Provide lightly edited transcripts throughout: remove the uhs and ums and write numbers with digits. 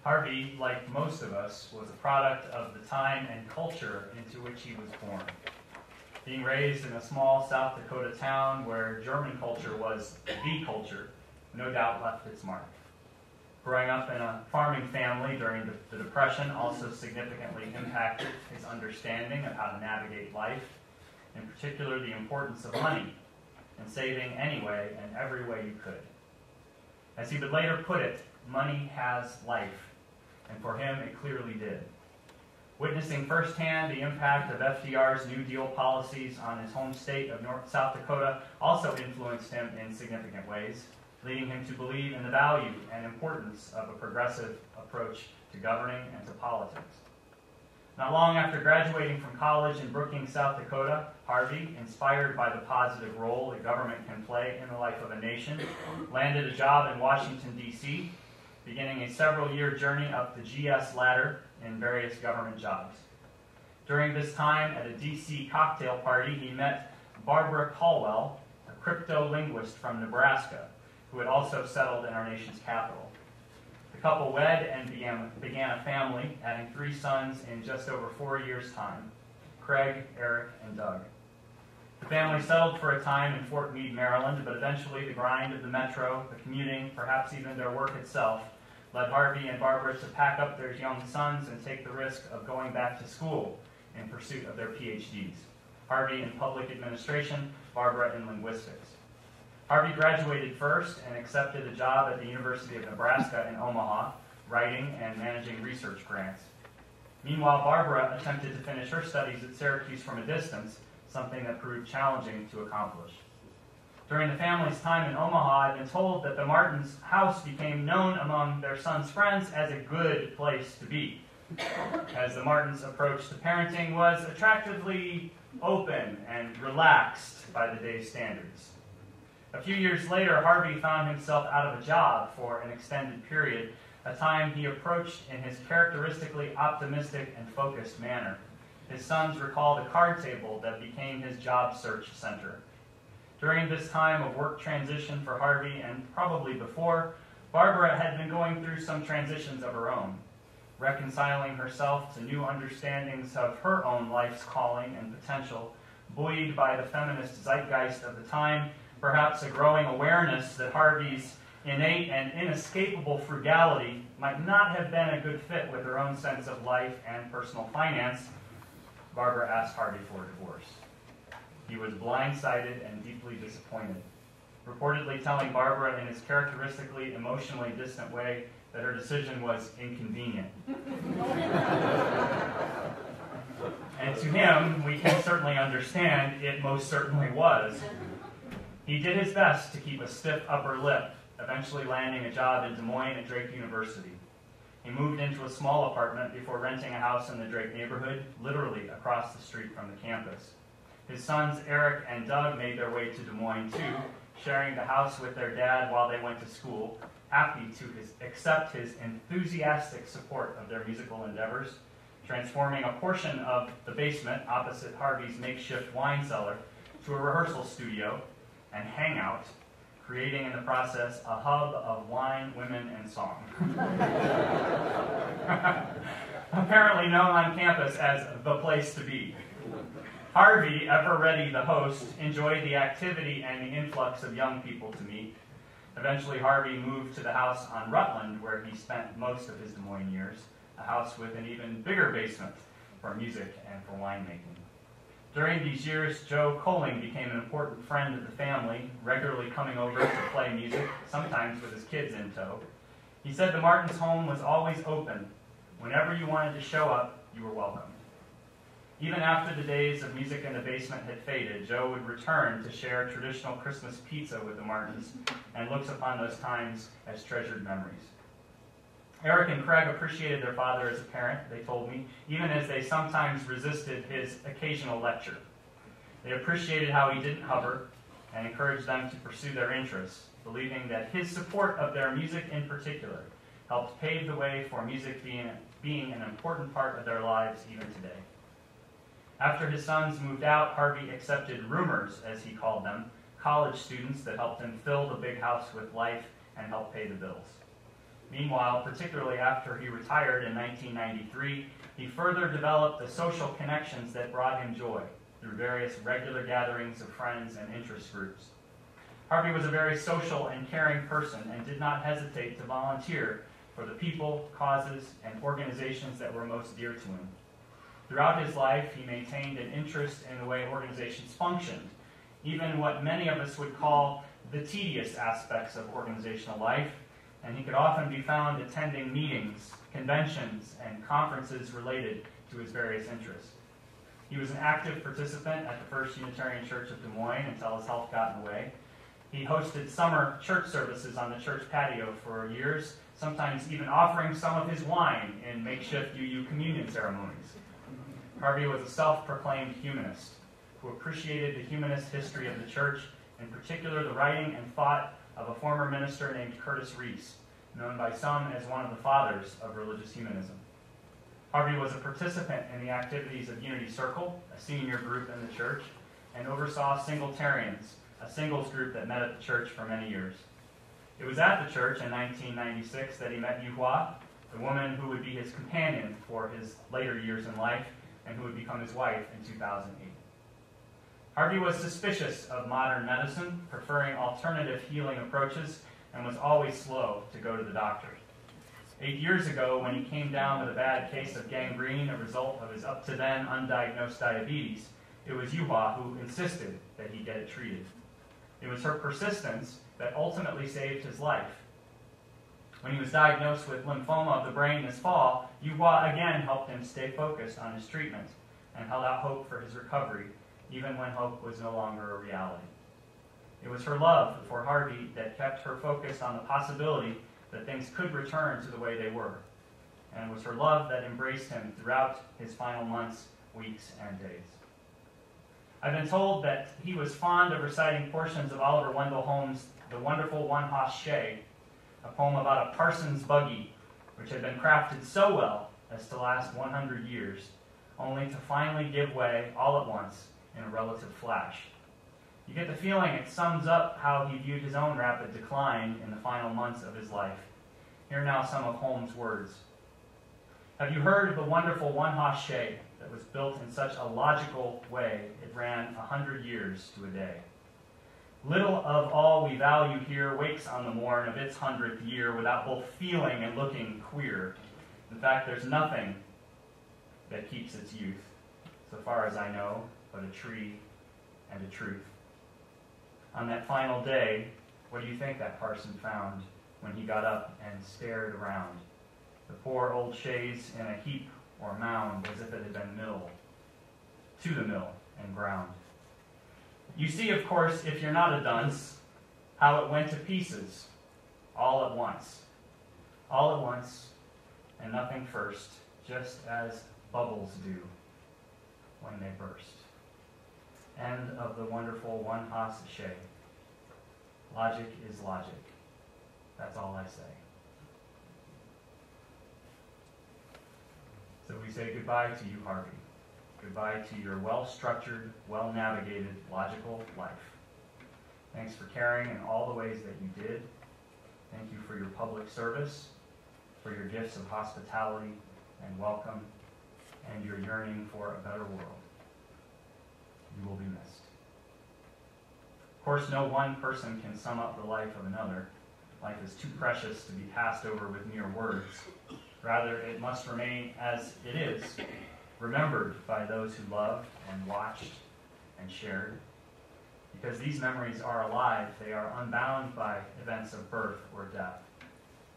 Harvey, like most of us, was a product of the time and culture into which he was born. Being raised in a small South Dakota town where German culture was the culture, no doubt left its mark. Growing up in a farming family during the Depression also significantly impacted his understanding of how to navigate life, in particular the importance of money and saving anyway and every way you could. As he would later put it, money has life, and for him it clearly did. Witnessing firsthand the impact of FDR's New Deal policies on his home state of South Dakota also influenced him in significant ways, leading him to believe in the value and importance of a progressive approach to governing and to politics. Not long after graduating from college in Brookings, South Dakota, Harvey, inspired by the positive role that government can play in the life of a nation, landed a job in Washington, D.C., beginning a several-year journey up the GS ladder in various government jobs. During this time, at a D.C. cocktail party, he met Barbara Caldwell, a crypto-linguist from Nebraska, who had also settled in our nation's capital. The couple wed and began a family, adding 3 sons in just over 4 years' time: Craig, Eric, and Doug. The family settled for a time in Fort Meade, Maryland, but eventually the grind of the metro, the commuting, perhaps even their work itself, led Harvey and Barbara to pack up their young sons and take the risk of going back to school in pursuit of their PhDs. Harvey in public administration, Barbara in linguistics. Harvey graduated first and accepted a job at the University of Nebraska in Omaha, writing and managing research grants. Meanwhile, Barbara attempted to finish her studies at Syracuse from a distance, something that proved challenging to accomplish. During the family's time in Omaha, I've been told that the Martens' house became known among their son's friends as a good place to be, as the Martens' approach to parenting was attractively open and relaxed by the day's standards. A few years later, Harvey found himself out of a job for an extended period, a time he approached in his characteristically optimistic and focused manner. His sons recall the card table that became his job search center. During this time of work transition for Harvey, and probably before, Barbara had been going through some transitions of her own, reconciling herself to new understandings of her own life's calling and potential, buoyed by the feminist zeitgeist of the time, perhaps a growing awareness that Harvey's innate and inescapable frugality might not have been a good fit with her own sense of life and personal finance. Barbara asked Harvey for a divorce. He was blindsided and deeply disappointed, reportedly telling Barbara in his characteristically emotionally distant way that her decision was inconvenient. And to him, we can certainly understand, it most certainly was. He did his best to keep a stiff upper lip, eventually landing a job in Des Moines at Drake University. He moved into a small apartment before renting a house in the Drake neighborhood, literally across the street from the campus. His sons, Eric and Doug, made their way to Des Moines too, sharing the house with their dad while they went to school, happy to accept his enthusiastic support of their musical endeavors, transforming a portion of the basement opposite Harvey's makeshift wine cellar to a rehearsal studio and hangout, creating in the process a hub of wine, women, and song. Apparently known on campus as the place to be. Harvey, ever ready the host, enjoyed the activity and the influx of young people to meet. Eventually, Harvey moved to the house on Rutland, where he spent most of his Des Moines years, a house with an even bigger basement for music and for winemaking. During these years, Joe Colling became an important friend of the family, regularly coming over to play music, sometimes with his kids in tow. He said the Martens' home was always open. Whenever you wanted to show up, you were welcome. Even after the days of music in the basement had faded, Joe would return to share traditional Christmas pizza with the Martens and looks upon those times as treasured memories. Eric and Craig appreciated their father as a parent, they told me, even as they sometimes resisted his occasional lecture. They appreciated how he didn't hover and encouraged them to pursue their interests, believing that his support of their music in particular helped pave the way for music being an important part of their lives even today. After his sons moved out, Harvey accepted roomers, as he called them, college students that helped him fill the big house with life and help pay the bills. Meanwhile, particularly after he retired in 1993, he further developed the social connections that brought him joy through various regular gatherings of friends and interest groups. Harvey was a very social and caring person and did not hesitate to volunteer for the people, causes, and organizations that were most dear to him. Throughout his life, he maintained an interest in the way organizations functioned, even what many of us would call the tedious aspects of organizational life, and he could often be found attending meetings, conventions, and conferences related to his various interests. He was an active participant at the First Unitarian Church of Des Moines until his health got in the way. He hosted summer church services on the church patio for years, sometimes even offering some of his wine in makeshift UU communion ceremonies. Harvey was a self-proclaimed humanist who appreciated the humanist history of the church, in particular the writing and thought of a former minister named Curtis Reese, known by some as one of the fathers of religious humanism. Harvey was a participant in the activities of Unity Circle, a senior group in the church, and oversaw Singletarians, a singles group that met at the church for many years. It was at the church in 1996 that he met Yuhua, the woman who would be his companion for his later years in life and who would become his wife in 2008. Harvey was suspicious of modern medicine, preferring alternative healing approaches, and was always slow to go to the doctor. 8 years ago, when he came down with a bad case of gangrene, a result of his up-to-then undiagnosed diabetes, it was Yuhua who insisted that he get it treated. It was her persistence that ultimately saved his life. When he was diagnosed with lymphoma of the brain this fall, Yuhua again helped him stay focused on his treatment and held out hope for his recovery, even when hope was no longer a reality. It was her love for Harvey that kept her focused on the possibility that things could return to the way they were. And it was her love that embraced him throughout his final months, weeks, and days. I've been told that he was fond of reciting portions of Oliver Wendell Holmes' The Wonderful One-Hoss Shay, a poem about a parson's buggy, which had been crafted so well as to last 100 years, only to finally give way all at once in a relative flash. You get the feeling it sums up how he viewed his own rapid decline in the final months of his life. Here now some of Holmes' words. Have you heard of the wonderful one-hoss shay that was built in such a logical way it ran 100 years to a day? Little of all we value here wakes on the morn of its 100th year without both feeling and looking queer. In fact, there's nothing that keeps its youth, so far as I know, but a tree and a truth. On that final day, what do you think that parson found when he got up and stared around? The poor old shays in a heap or mound, as if it had been milled, to the mill and ground. You see, of course, if you're not a dunce, how it went to pieces, all at once. All at once, and nothing first, just as bubbles do when they burst. End of the wonderful one-hoss shay. Logic is logic. That's all I say. So we say goodbye to you, Harvey. Goodbye to your well-structured, well-navigated, logical life. Thanks for caring in all the ways that you did. Thank you for your public service, for your gifts of hospitality and welcome, and your yearning for a better world. You will be missed. Of course, no one person can sum up the life of another. Life is too precious to be passed over with mere words. Rather, it must remain as it is, remembered by those who loved and watched and shared. Because these memories are alive, they are unbound by events of birth or death.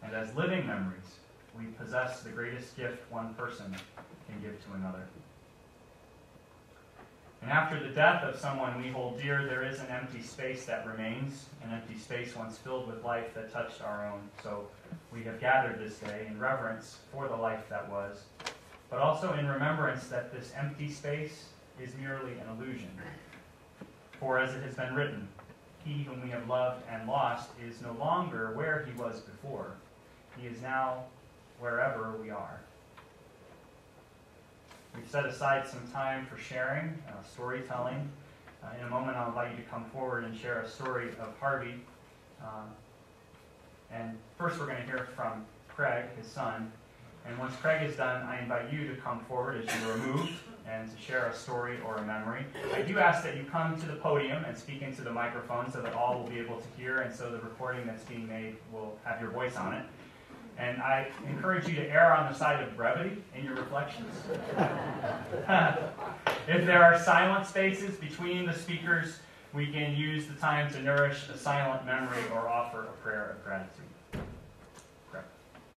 And as living memories, we possess the greatest gift one person can give to another. And after the death of someone we hold dear, there is an empty space that remains, an empty space once filled with life that touched our own. So we have gathered this day in reverence for the life that was, but also in remembrance that this empty space is merely an illusion. For as it has been written, he whom we have loved and lost is no longer where he was before. He is now wherever we are. We've set aside some time for sharing, storytelling. In a moment, I'll invite you to come forward and share a story of Harvey. And first, we're going to hear from Craig, his son. And once Craig is done, I invite you to come forward as you were moved and to share a story or a memory. I do ask that you come to the podium and speak into the microphone so that all will be able to hear, and so the recording that's being made will have your voice on it. And I encourage you to err on the side of brevity in your reflections. If there are silent spaces between the speakers, we can use the time to nourish a silent memory or offer a prayer of gratitude.